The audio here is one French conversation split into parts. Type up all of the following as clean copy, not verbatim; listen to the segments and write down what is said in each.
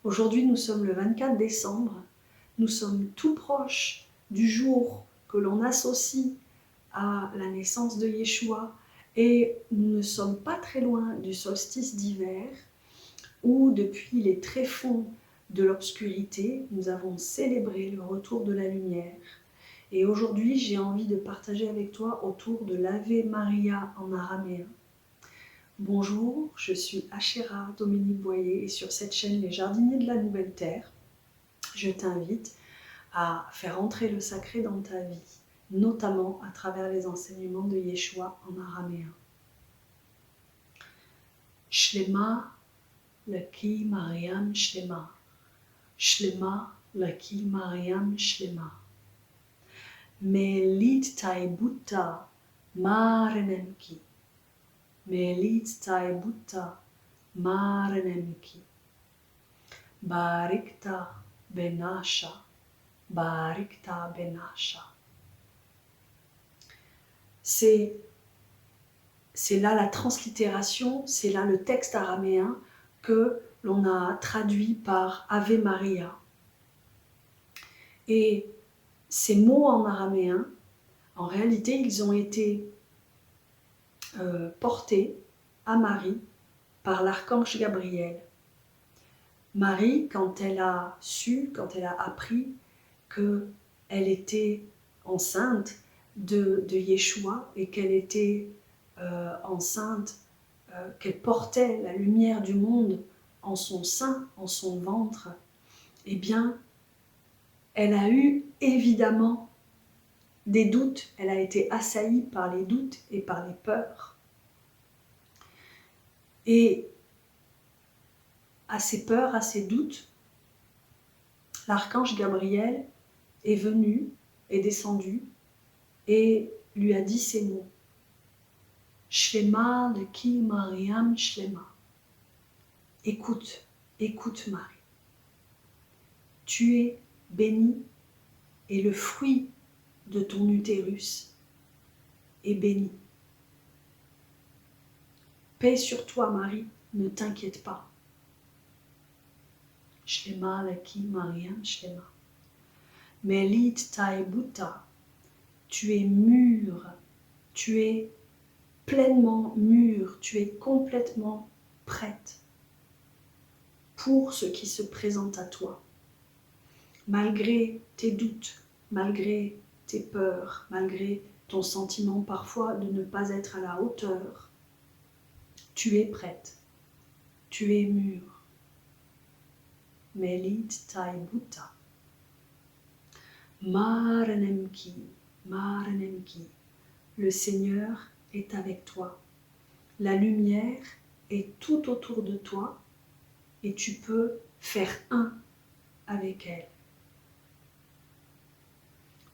Aujourd'hui, nous sommes le 24 décembre. Nous sommes tout proches du jour que l'on associe à la naissance de Yeshua et nous ne sommes pas très loin du solstice d'hiver où, depuis les tréfonds de l'obscurité, nous avons célébré le retour de la lumière. Et aujourd'hui, j'ai envie de partager avec toi autour de l'Ave Maria en araméen. Bonjour, je suis Ashéra Dominique Boyer et sur cette chaîne Les Jardiniers de la Nouvelle Terre, je t'invite à faire entrer le sacré dans ta vie, notamment à travers les enseignements de Yeshua en araméen. Shlema Laki Mariam Shlema. Shlema Laki Mariam Shlema. Melit Taibutta Marenemki. Melit Taibutta Marenemki. Barikta Benasha. Barikta Benasha. C'est là la translittération, c'est là le texte araméen que l'on a traduit par Ave Maria. Et ces mots en araméen, en réalité, ils ont été portés à Marie par l'archange Gabriel. Marie, quand elle a su, quand elle a appris qu'elle était enceinte de Yeshua et qu'elle était enceinte, qu'elle portait la lumière du monde en son sein, en son ventre, eh bien, elle a eu évidemment des doutes, elle a été assaillie par les doutes et par les peurs. Et à ces peurs, à ces doutes, l'archange Gabriel est venu, est descendu et lui a dit ces mots. Shlema Leki Mariam Shlema. Écoute, écoute Marie. Tu es bénie et le fruit de ton utérus est béni. Paix sur toi Marie, ne t'inquiète pas. Shlema Leki Mariam Shlema. Melit Taibutta, tu es mûre, tu es pleinement mûre, tu es complètement prête pour ce qui se présente à toi. Malgré tes doutes, malgré tes peurs, malgré ton sentiment parfois de ne pas être à la hauteur, tu es prête, tu es mûre. Melit Taibutta. Maranemki, Maranemki, le Seigneur est avec toi. La lumière est tout autour de toi et tu peux faire un avec elle.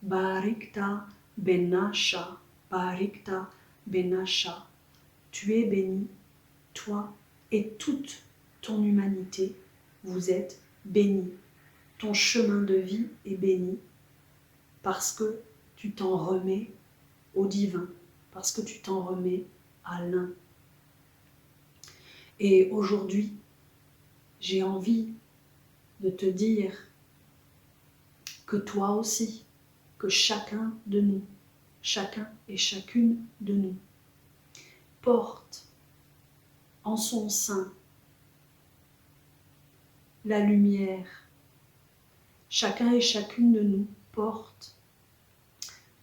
Barikta Benasha, Barikta Benasha, tu es béni, toi et toute ton humanité, vous êtes bénis. Ton chemin de vie est béni parce que tu t'en remets au divin, parce que tu t'en remets à l'un. Et aujourd'hui, j'ai envie de te dire que toi aussi, que chacun de nous, chacun et chacune de nous, porte en son sein la lumière. Chacun et chacune de nous porte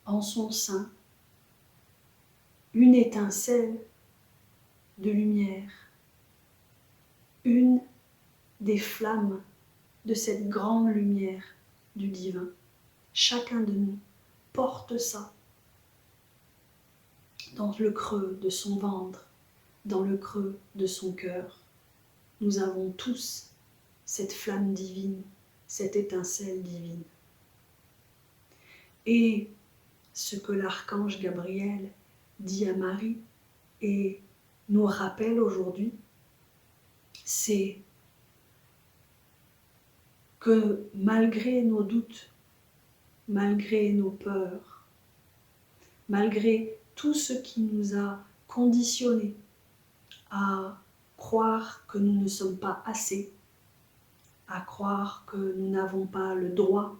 en son sein une étincelle de lumière, une des flammes de cette grande lumière du divin. Chacun de nous porte ça dans le creux de son ventre, dans le creux de son cœur. Nous avons tous cette flamme divine, cette étincelle divine. Et ce que l'archange Gabriel dit à Marie et nous rappelle aujourd'hui, c'est que malgré nos doutes, malgré nos peurs, malgré tout ce qui nous a conditionnés à croire que nous ne sommes pas assez, à croire que nous n'avons pas le droit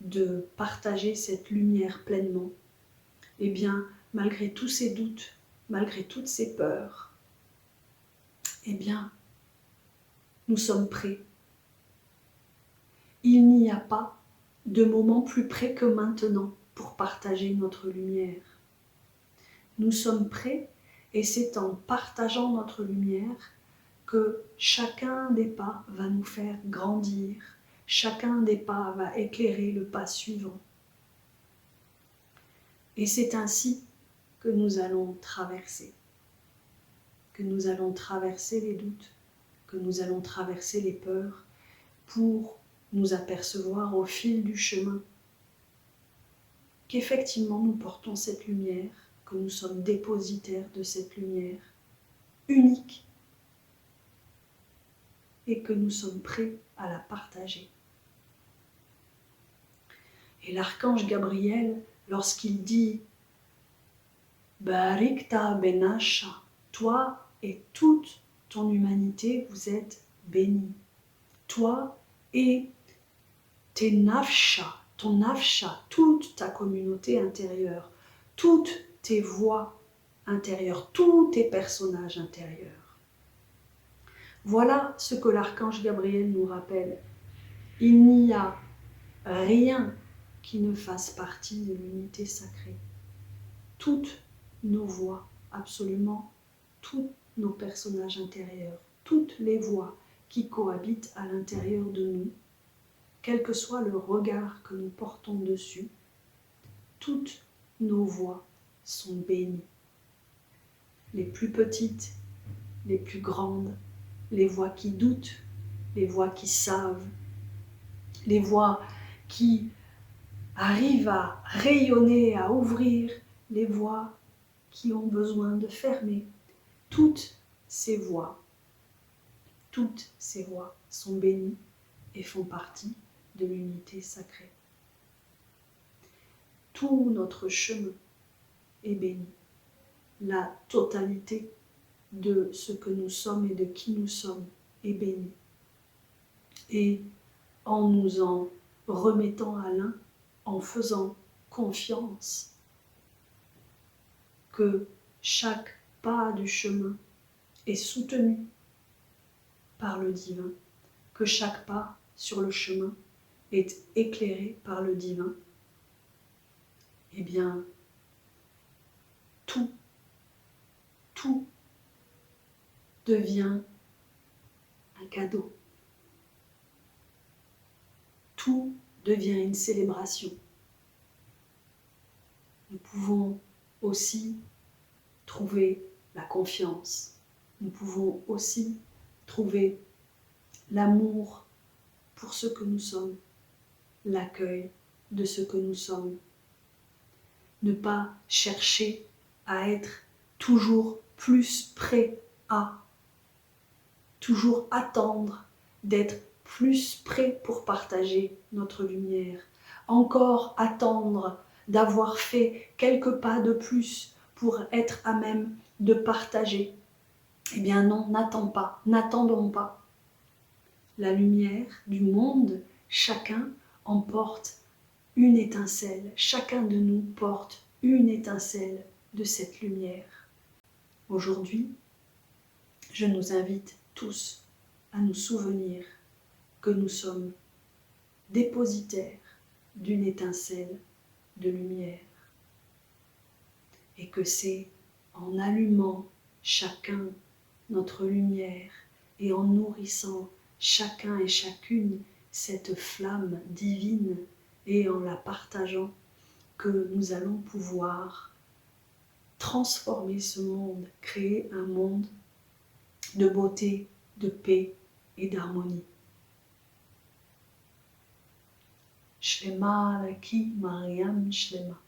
de partager cette lumière pleinement, eh bien, malgré tous ces doutes, malgré toutes ces peurs, eh bien, nous sommes prêts. Il n'y a pas de moment plus près que maintenant pour partager notre lumière. Nous sommes prêts et c'est en partageant notre lumière que chacun des pas va nous faire grandir, chacun des pas va éclairer le pas suivant. Et c'est ainsi que nous allons traverser, les doutes, que nous allons traverser les peurs pour nous apercevoir au fil du chemin qu'effectivement nous portons cette lumière, que nous sommes dépositaires de cette lumière unique et que nous sommes prêts à la partager. Et l'archange Gabriel, lorsqu'il dit « Barikta benasha » toi et toute ton humanité, vous êtes bénis. Toi et tes nafsha, ton nafsha, toute ta communauté intérieure, toutes tes voix intérieures, tous tes personnages intérieurs. Voilà ce que l'archange Gabriel nous rappelle. Il n'y a rien qui ne fasse partie de l'unité sacrée. Toutes nos voix, absolument tous nos personnages intérieurs, toutes les voix qui cohabitent à l'intérieur de nous, quel que soit le regard que nous portons dessus, toutes nos voix sont bénies. Les plus petites, les plus grandes, les voix qui doutent, les voix qui savent, les voix qui arrivent à rayonner, à ouvrir, les voix qui ont besoin de fermer. Toutes ces voix sont bénies et font partie de l'unité sacrée. Tout notre chemin est béni. La totalité de ce que nous sommes et de qui nous sommes est bénie. Et en nous en remettant à l'un, en faisant confiance que chaque pas du chemin est soutenu par le divin, que chaque pas sur le chemin est éclairé par le divin, eh bien, tout devient un cadeau. Tout devient une célébration. Nous pouvons aussi trouver la confiance. Nous pouvons aussi trouver l'amour pour ce que nous sommes, l'accueil de ce que nous sommes. Ne pas chercher à être toujours plus prêt à, toujours attendre d'être plus prêt pour partager notre lumière, encore attendre d'avoir fait quelques pas de plus pour être à même de partager. Eh bien non, n'attendons pas. La lumière du monde, chacun en porte une étincelle, chacun de nous porte une étincelle de cette lumière. Aujourd'hui, je nous invite tous à nous souvenir que nous sommes dépositaires d'une étincelle de lumière et que c'est en allumant chacun notre lumière et en nourrissant chacun et chacune cette flamme divine et en la partageant que nous allons pouvoir transformer ce monde, créer un monde de beauté, de paix et d'harmonie. Shlema Laki Mariam Shlema.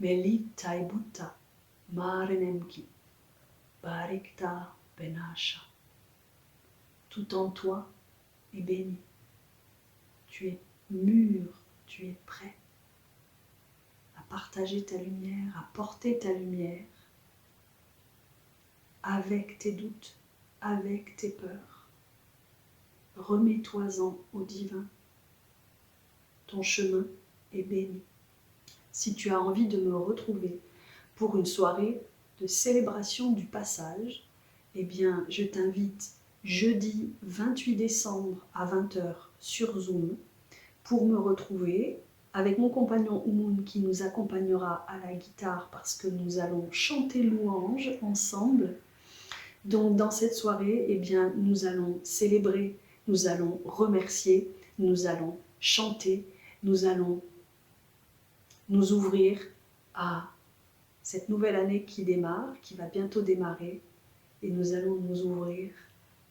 Meli Taibuta Marenemki. Barikta Benasha. Tout en toi est béni. Tu es mûr, tu es prêt à partager ta lumière, à porter ta lumière avec tes doutes, avec tes peurs. remets-toi-en au divin. Ton chemin est béni. Si tu as envie de me retrouver pour une soirée de célébration du passage, eh bien, je t'invite jeudi 28 décembre à 20 h sur Zoom pour me retrouver avec mon compagnon Oumoun qui nous accompagnera à la guitare parce que nous allons chanter louange ensemble. Donc dans cette soirée, eh bien, nous allons célébrer, nous allons remercier, nous allons chanter, nous allons nous ouvrir à cette nouvelle année qui démarre, qui va bientôt démarrer, et nous allons nous ouvrir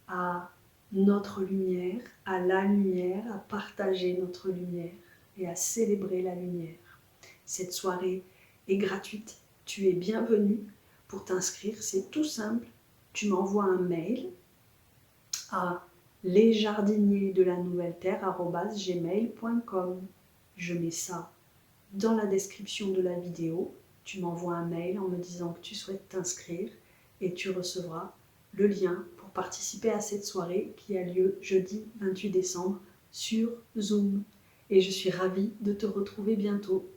à notre lumière, à la lumière, à partager notre lumière et à célébrer la lumière. Cette soirée est gratuite, tu es bienvenue. Pour t'inscrire, c'est tout simple, tu m'envoies un mail à lesjardiniers-de-la-nouvelle-terre@gmail.com. Je mets ça dans la description de la vidéo. Tu m'envoies un mail en me disant que tu souhaites t'inscrire et tu recevras le lien pour participer à cette soirée qui a lieu jeudi 28 décembre sur Zoom. Et je suis ravie de te retrouver bientôt.